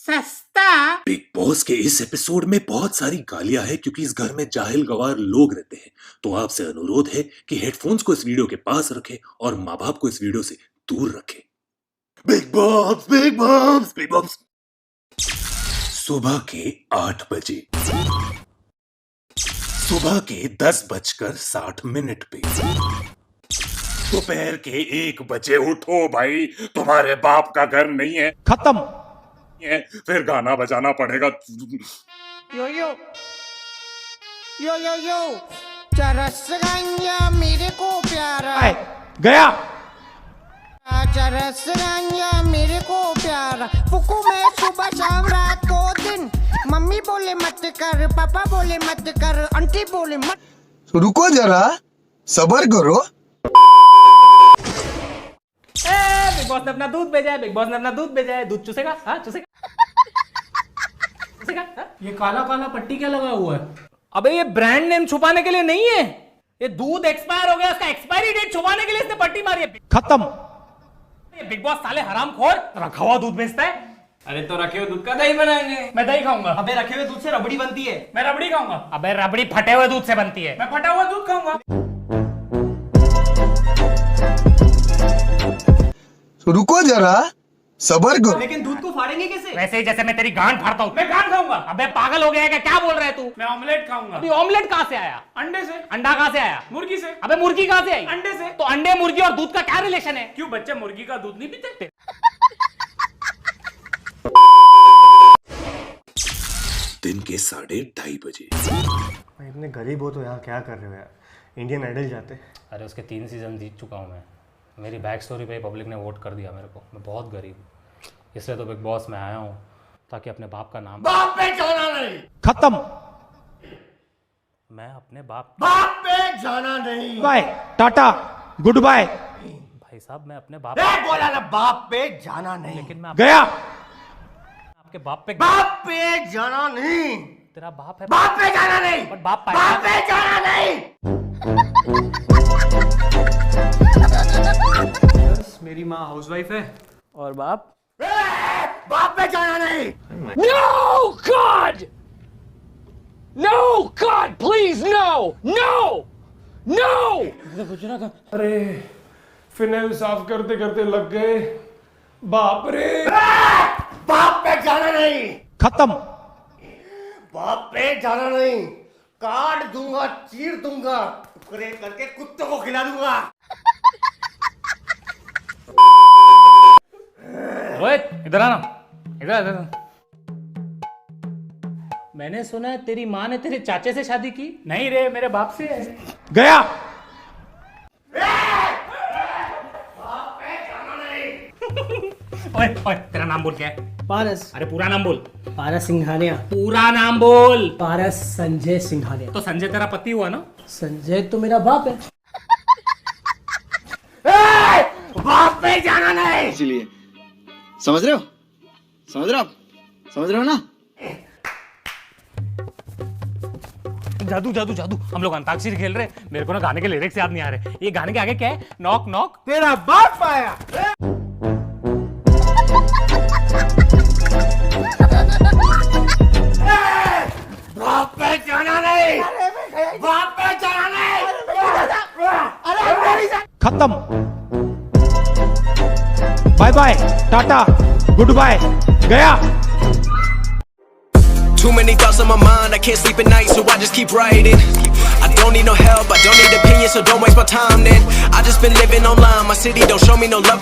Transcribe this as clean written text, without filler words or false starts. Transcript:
सस्ता। Big boss के इस एपिसोड में बहुत सारी गालियां हैं क्योंकि इस घर में जाहिल गवार लोग रहते हैं। तो आपसे अनुरोध है कि हेडफोन्स को इस वीडियो के पास रखें और माँ बाप को इस वीडियो से दूर रखें। Big boss, big boss, big boss. सुबह के 8 बजे, सुबह के 10:60 पे, दोपहर के 1 बजे उठो भाई, तुम्हारे बाप का घर नहीं है, खत्म है, फिर गाना बजाना पड़ेगा। यो यो यो यो यो चरस गंजा मेरे को प्यारा गया चरस गंजा मेरे को प्यारा फुकू में सुबह शाम रात 2 दिन मम्मी बोले मत कर, पापा बोले मत कर, आंटी बोले मत। तो रुको जरा, सबर करो। बिग बॉस ने अपना दूध भेजा है, बिग बॉस ने अपना दूध भेजा है। दूध चूसेगा? हाँ चूसेगा, चूसेगा? हाँ? ये काला काला पट्टी क्या लगा हुआ है? अबे ये ब्रांड नेम छुपाने के लिए नहीं है, ये दूध एक्सपायर हो गया, उसका एक्सपायरी डेट छुपाने के लिए इसने पट्टी मारी है। खत्म। ये बिग बॉस साले हरामखोर रखा हुआ दूध बेचता है। अरे तो रखे हुए दूध का दही बनाएंगे। मैं दही खाऊंगा। अबे रखे हुए दूध से रबड़ी बनती है। मैं रबड़ी खाऊंगा। अबे रबड़ी फटे हुए दूध से बनती है। मैं फटा हुआ दूध खाऊंगा। तो रुको जरा, सबर करो। लेकिन दूध को फाड़ेंगे कैसे? वैसे ही जैसे मैं तेरी गांड फाड़ता हूँ। मैं गांड खाऊंगा। अबे पागल हो गया है क्या बोल रहा है तू? मैं ऑमलेट खाऊंगा। अभी ऑमलेट कहाँ से आया? अंडे से। अंडा कहाँ से आया? मुर्गी से। अबे मुर्गी कहाँ से आई? अंडे से। तो अंडे, मुर्गी और दूध का क्या रिलेशन है? क्यों बच्चे मुर्गी का दूध नहीं पीते? दिन के 2:30 बजे, भाई इतने गरीब हो तो यहाँ क्या कर रहे हो यार? इंडियन आइडल जाते। अरे उसके 3 सीजन जीत चुका हूँ मैं। मेरी बैक स्टोरी पे पब्लिक ने वोट कर दिया मेरे को। मैं बहुत गरीब हूँ, इसलिए तो बिग बॉस में आया हूँ ताकि अपने बाप का नाम। बाप पे जाना नहीं। खत्म। मैं अपने बाप पे जाना नहीं। Bye tata goodbye. भाई साहब मैं अपने बाप बोला ना बाप पे जाना नहीं। लेकिन मैं गया आपके बाप पे बाप पे जाना नहीं। तेरा बाप है, बाप पे जाना नहीं। बट बाप बाप पे जाना नहीं। मेरी माँ हाउसवाइफ है और बाप बाप पे जाना नहीं। No, God! No, God, please, no! No! No! अरे फिनाइल साफ करते करते लग गए। बाप रे। बाप पे जाना नहीं। खत्म। बाप पे जाना नहीं। काट दूंगा, चीर दूंगा, टुकड़े करके कुत्तों को खिला दूंगा। रोहित इधर आना, इधर। मैंने सुना है तेरी माँ ने तेरे चाचे से शादी की। नहीं रे, मेरे बाप से है। गया ओए ओए तेरा नाम बोल क्या है? पारस। अरे पूरा नाम बोल। पारस सिंघानिया। पूरा नाम बोल। पारस संजय सिंघानिया। तो संजय तेरा पति हुआ ना? संजय तो मेरा बाप है। बाप पे जाना नहीं। इसीलिए समझ रहे हो, समझ रहे हो ना? जादू जादू जादू। हम लोग अंताक्षरी खेल रहे, मेरे को ना गाने के लिरिक्स याद नहीं आ रहे। ये गाने के आगे क्या है? नॉक नॉक तेरा बाप आया। बाप पे जाना नहीं। बाप पे जाना नहीं। खत्म। Bye bye tata goodbye. गया Too many thoughts on my mind, I can't sleep at night, so I just keep writing. I don't need no help, I don't need opinions, so don't waste my time then. I just been living online, my city don't show me no love.